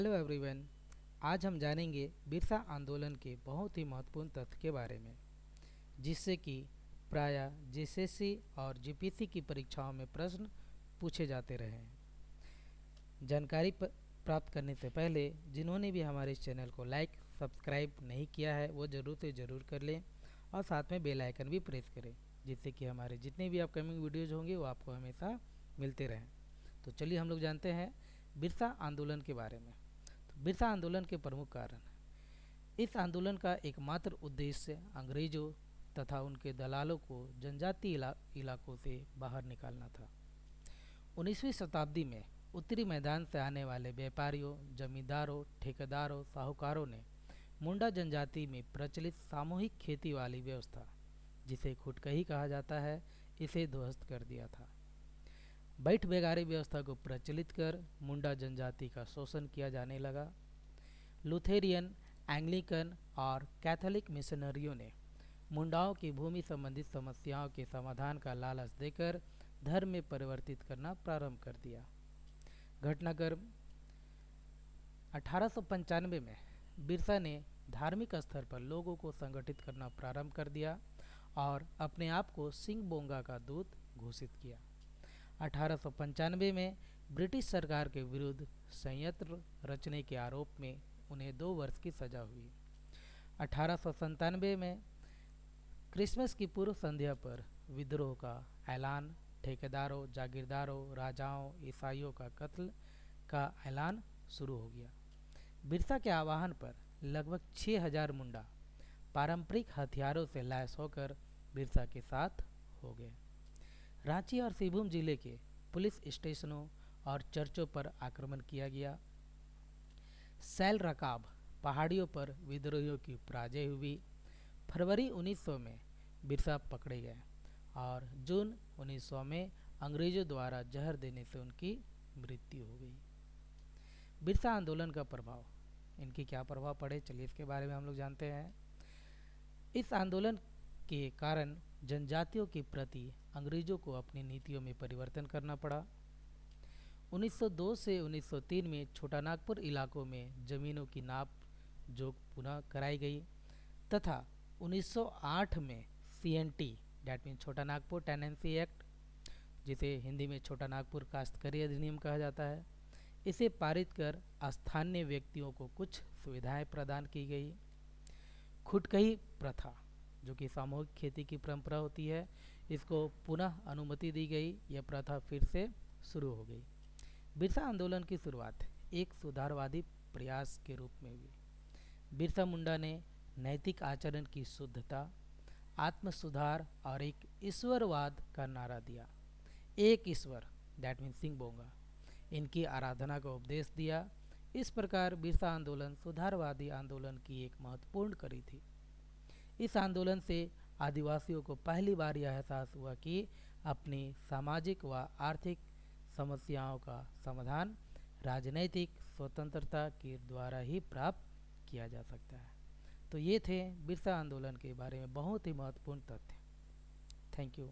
Hello everyone. आज हम जानेंगे बिरसा आंदोलन के बहुत ही महत्वपूर्ण तथ्य के बारे में, जिससे कि प्रायः जेएसएससी और जीपीएससी की परीक्षाओं में प्रश्न पूछे जाते रहे हैं। जानकारी प्राप्त करने से पहले जिन्होंने भी हमारे इस चैनल को लाइक सब्सक्राइब नहीं किया है वो ज़रूर से ज़रूर कर लें और साथ में बेल आइकन भी प्रेस करें, जिससे कि हमारे जितने भी अपकमिंग वीडियोज़ होंगे वो आपको हमेशा मिलते रहें। तो चलिए हम लोग जानते हैं बिरसा आंदोलन के बारे में। बिरसा आंदोलन के प्रमुख कारण। इस आंदोलन का एकमात्र उद्देश्य अंग्रेजों तथा उनके दलालों को जनजातीय इलाकों से बाहर निकालना था। 19वीं शताब्दी में उत्तरी मैदान से आने वाले व्यापारियों, जमींदारों, ठेकेदारों, साहूकारों ने मुंडा जनजाति में प्रचलित सामूहिक खेती वाली व्यवस्था, जिसे खुटकही कहा जाता है, इसे ध्वस्त कर दिया था। बैठ बेगारी व्यवस्था को प्रचलित कर मुंडा जनजाति का शोषण किया जाने लगा। लुथेरियन, एंग्लिकन और कैथोलिक मिशनरियों ने मुंडाओं की भूमि संबंधित समस्याओं के समाधान का लालच देकर धर्म में परिवर्तित करना प्रारंभ कर दिया। घटनाक्रम 1895 में बिरसा ने धार्मिक स्तर पर लोगों को संगठित करना प्रारंभ कर दिया और अपने आप को सिंह बोंगा का दूत घोषित किया। 1895 में ब्रिटिश सरकार के विरुद्ध संयंत्र रचने के आरोप में उन्हें 2 वर्ष की सजा हुई। 1897 में क्रिसमस की पूर्व संध्या पर विद्रोह का ऐलान, ठेकेदारों, जागीरदारों, राजाओं, ईसाइयों का कत्ल का ऐलान शुरू हो गया। बिरसा के आह्वान पर लगभग 6000 मुंडा पारंपरिक हथियारों से लैस होकर बिरसा के साथ हो गए। रांची और सिंहभूम जिले के पुलिस स्टेशनों और चर्चों पर आक्रमण किया गया। सैल रकाब पहाड़ियों पर विद्रोहियों की पराजय हुई। फरवरी 1900 में बिरसा पकड़े गए और जून 1900 में अंग्रेजों द्वारा जहर देने से उनकी मृत्यु हो गई। बिरसा आंदोलन का प्रभाव, इनके क्या प्रभाव पड़े, चलिए इसके बारे में हम लोग जानते हैं। इस आंदोलन के कारण जनजातियों के प्रति अंग्रेजों को अपनी नीतियों में परिवर्तन करना पड़ा। 1902 से 1903 में छोटा नागपुर इलाकों में ज़मीनों की नाप जोख पुनः कराई गई तथा 1908 में सीएनटी डैट मीन छोटा नागपुर टेनेंसी एक्ट, जिसे हिंदी में छोटा नागपुर काश्तकारी अधिनियम कहा जाता है, इसे पारित कर स्थानीय व्यक्तियों को कुछ सुविधाएं प्रदान की गई। खुटकही प्रथा, जो कि सामूहिक खेती की परंपरा होती है, इसको पुनः अनुमति दी गई। यह प्रथा फिर से शुरू हो गई। बिरसा आंदोलन की शुरुआत एक सुधारवादी प्रयास के रूप में हुई। बिरसा मुंडा ने नैतिक आचरण की शुद्धता, आत्म सुधार और एक ईश्वरवाद का नारा दिया। एक ईश्वर दैट मीन सिंह बोंगा, इनकी आराधना का उपदेश दिया। इस प्रकार बिरसा आंदोलन सुधारवादी आंदोलन की एक महत्वपूर्ण कड़ी थी। इस आंदोलन से आदिवासियों को पहली बार यह एहसास हुआ कि अपनी सामाजिक व आर्थिक समस्याओं का समाधान राजनैतिक स्वतंत्रता के द्वारा ही प्राप्त किया जा सकता है। तो ये थे बिरसा आंदोलन के बारे में बहुत ही महत्वपूर्ण तथ्य। Thank you.